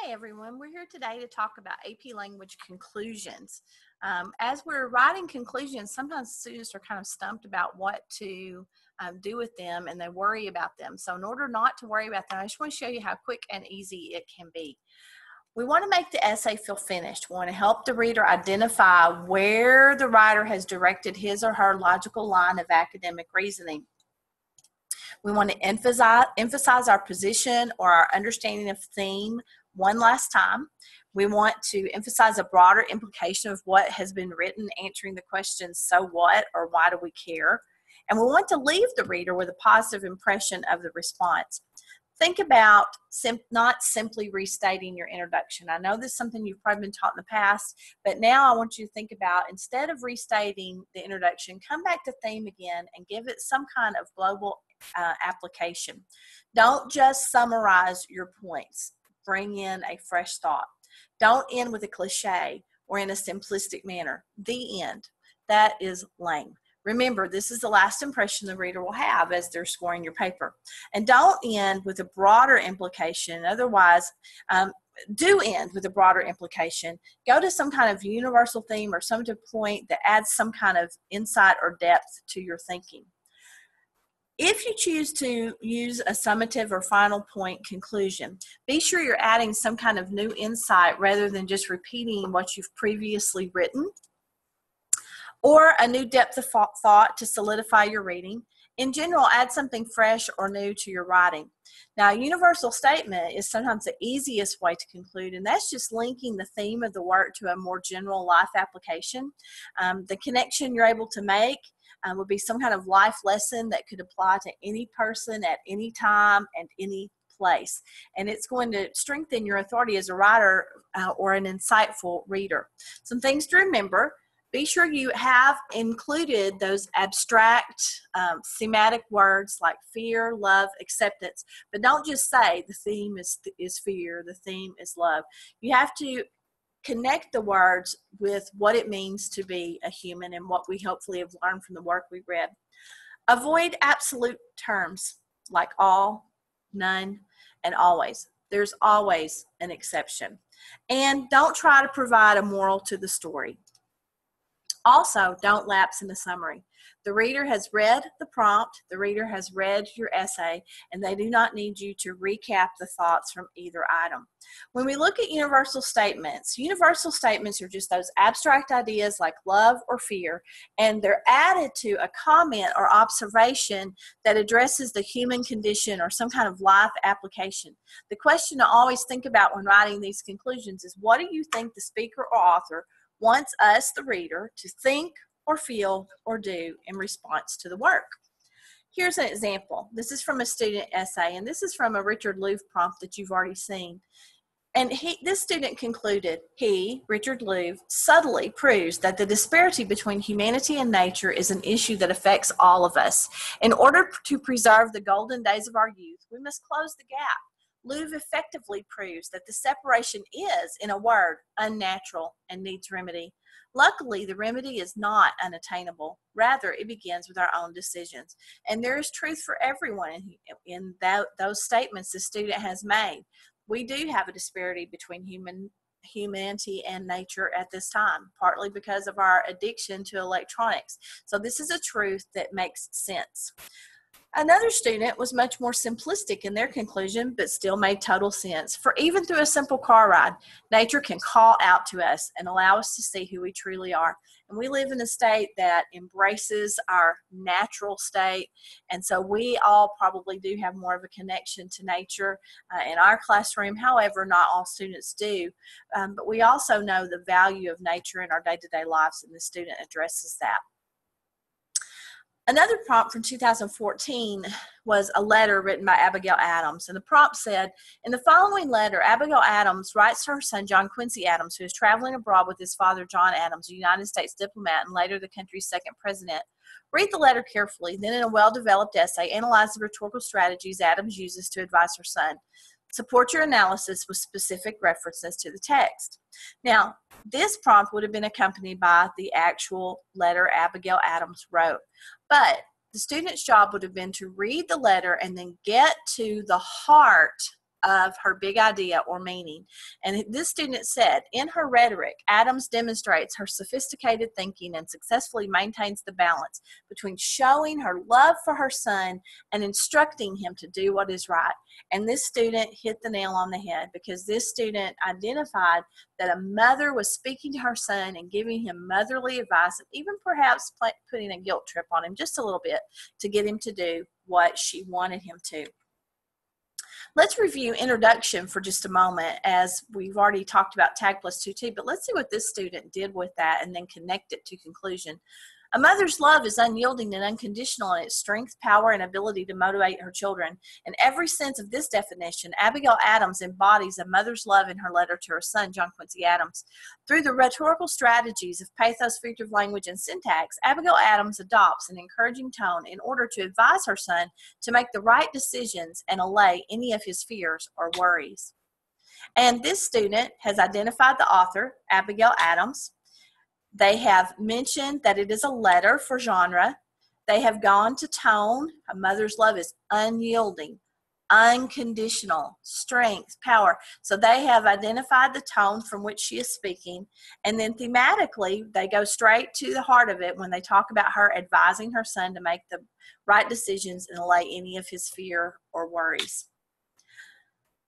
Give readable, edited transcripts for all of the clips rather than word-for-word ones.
Hi everyone, we're here today to talk about AP language conclusions. As we're writing conclusions, sometimes students are kind of stumped about what to do with them and they worry about them. So in order not to worry about them, I just want to show you how quick and easy it can be. We want to make the essay feel finished. We want to help the reader identify where the writer has directed his or her logical line of academic reasoning. We want to emphasize our position or our understanding of theme one last time. We want to emphasize a broader implication of what has been written, answering the questions, so what or why do we care? And we want to leave the reader with a positive impression of the response. Think about not simply restating your introduction. I know this is something you've probably been taught in the past, but now I want you to think about, instead of restating the introduction, come back to theme again and give it some kind of global application. Don't just summarize your points. Bring in a fresh thought. Don't end with a cliche or in a simplistic manner. The end. That is lame. Remember, this is the last impression the reader will have as they're scoring your paper. And don't end with a broader implication. Otherwise, do end with a broader implication. Go to some kind of universal theme or summative point that adds some kind of insight or depth to your thinking. If you choose to use a summative or final point conclusion, be sure you're adding some kind of new insight rather than just repeating what you've previously written, or a new depth of thought to solidify your reading. In general, add something fresh or new to your writing. Now, a universal statement is sometimes the easiest way to conclude, and that's just linking the theme of the work to a more general life application. The connection you're able to make would be some kind of life lesson that could apply to any person at any time and any place. And it's going to strengthen your authority as a writer or an insightful reader. Some things to remember. Be sure you have included those abstract thematic words like fear, love, acceptance, but don't just say the theme is fear, the theme is love. You have to connect the words with what it means to be a human and what we hopefully have learned from the work we read. Avoid absolute terms like all, none, and always. There's always an exception. And don't try to provide a moral to the story. Also, don't lapse in the summary. The reader has read the prompt, the reader has read your essay, and they do not need you to recap the thoughts from either item. When we look at universal statements are just those abstract ideas like love or fear, and they're added to a comment or observation that addresses the human condition or some kind of life application. The question to always think about when writing these conclusions is, what do you think the speaker or author wants us, the reader, to think or feel or do in response to the work? Here's an example. This is from a student essay, and this is from a Richard Louv prompt that you've already seen. And this student concluded, Richard Louv, subtly proves that the disparity between humanity and nature is an issue that affects all of us. In order to preserve the golden days of our youth, we must close the gap. Louv effectively proves that the separation is, in a word, unnatural and needs remedy. Luckily, the remedy is not unattainable. Rather, it begins with our own decisions. And there is truth for everyone in those statements the student has made. We do have a disparity between humanity and nature at this time, partly because of our addiction to electronics. So this is a truth that makes sense. Another student was much more simplistic in their conclusion, but still made total sense. For even through a simple car ride, nature can call out to us and allow us to see who we truly are. And we live in a state that embraces our natural state, and so we all probably do have more of a connection to nature in our classroom. However, not all students do, but we also know the value of nature in our day-to-day lives, and the student addresses that. Another prompt from 2014 was a letter written by Abigail Adams, and the prompt said, in the following letter, Abigail Adams writes to her son, John Quincy Adams, who is traveling abroad with his father, John Adams, a United States diplomat and later the country's second president. Read the letter carefully, then in a well-developed essay, analyze the rhetorical strategies Adams uses to advise her son. Support your analysis with specific references to the text. Now, this prompt would have been accompanied by the actual letter Abigail Adams wrote, but the student's job would have been to read the letter and then get to the heart of her big idea or meaning. And this student said, in her rhetoric, Adams demonstrates her sophisticated thinking and successfully maintains the balance between showing her love for her son and instructing him to do what is right. And this student hit the nail on the head, because this student identified that a mother was speaking to her son and giving him motherly advice, and even perhaps putting a guilt trip on him just a little bit to get him to do what she wanted him to. Let's review introduction for just a moment, as we've already talked about tag plus 2T, but let's see what this student did with that and then connect it to conclusion. A mother's love is unyielding and unconditional in its strength, power, and ability to motivate her children. In every sense of this definition, Abigail Adams embodies a mother's love in her letter to her son, John Quincy Adams. Through the rhetorical strategies of pathos, figurative language, and syntax, Abigail Adams adopts an encouraging tone in order to advise her son to make the right decisions and allay any of his fears or worries. And this student has identified the author, Abigail Adams. They have mentioned that it is a letter for genre. They have gone to tone. A mother's love is unyielding, unconditional, strength, power. So they have identified the tone from which she is speaking. And then thematically, they go straight to the heart of it when they talk about her advising her son to make the right decisions and allay any of his fear or worries.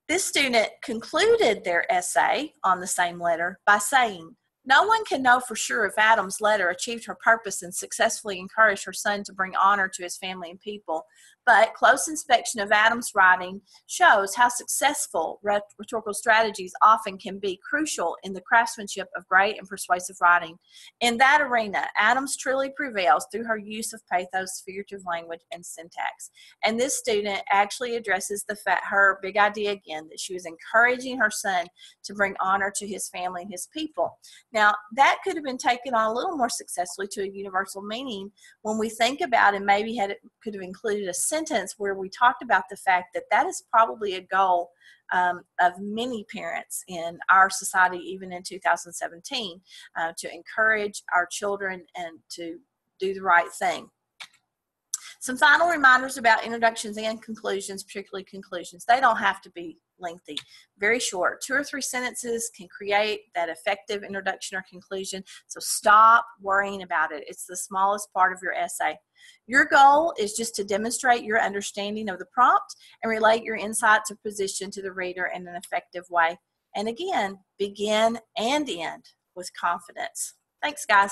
This student concluded their essay on the same letter by saying, no one can know for sure if Adams' letter achieved her purpose and successfully encouraged her son to bring honor to his family and people, but close inspection of Adams' writing shows how successful rhetorical strategies often can be crucial in the craftsmanship of great and persuasive writing. In that arena, Adams truly prevails through her use of pathos, figurative language, and syntax. And this student actually addresses her big idea again, that she was encouraging her son to bring honor to his family and his people. Now, that could have been taken on a little more successfully to a universal meaning when we think about, and maybe could have included a sentence where we talked about the fact that that is probably a goal of many parents in our society, even in 2017, to encourage our children and to do the right thing. Some final reminders about introductions and conclusions, particularly conclusions. They don't have to be lengthy, very short. 2 or 3 sentences can create that effective introduction or conclusion, so stop worrying about it. It's the smallest part of your essay. Your goal is just to demonstrate your understanding of the prompt and relate your insights or position to the reader in an effective way. And again, begin and end with confidence. Thanks, guys.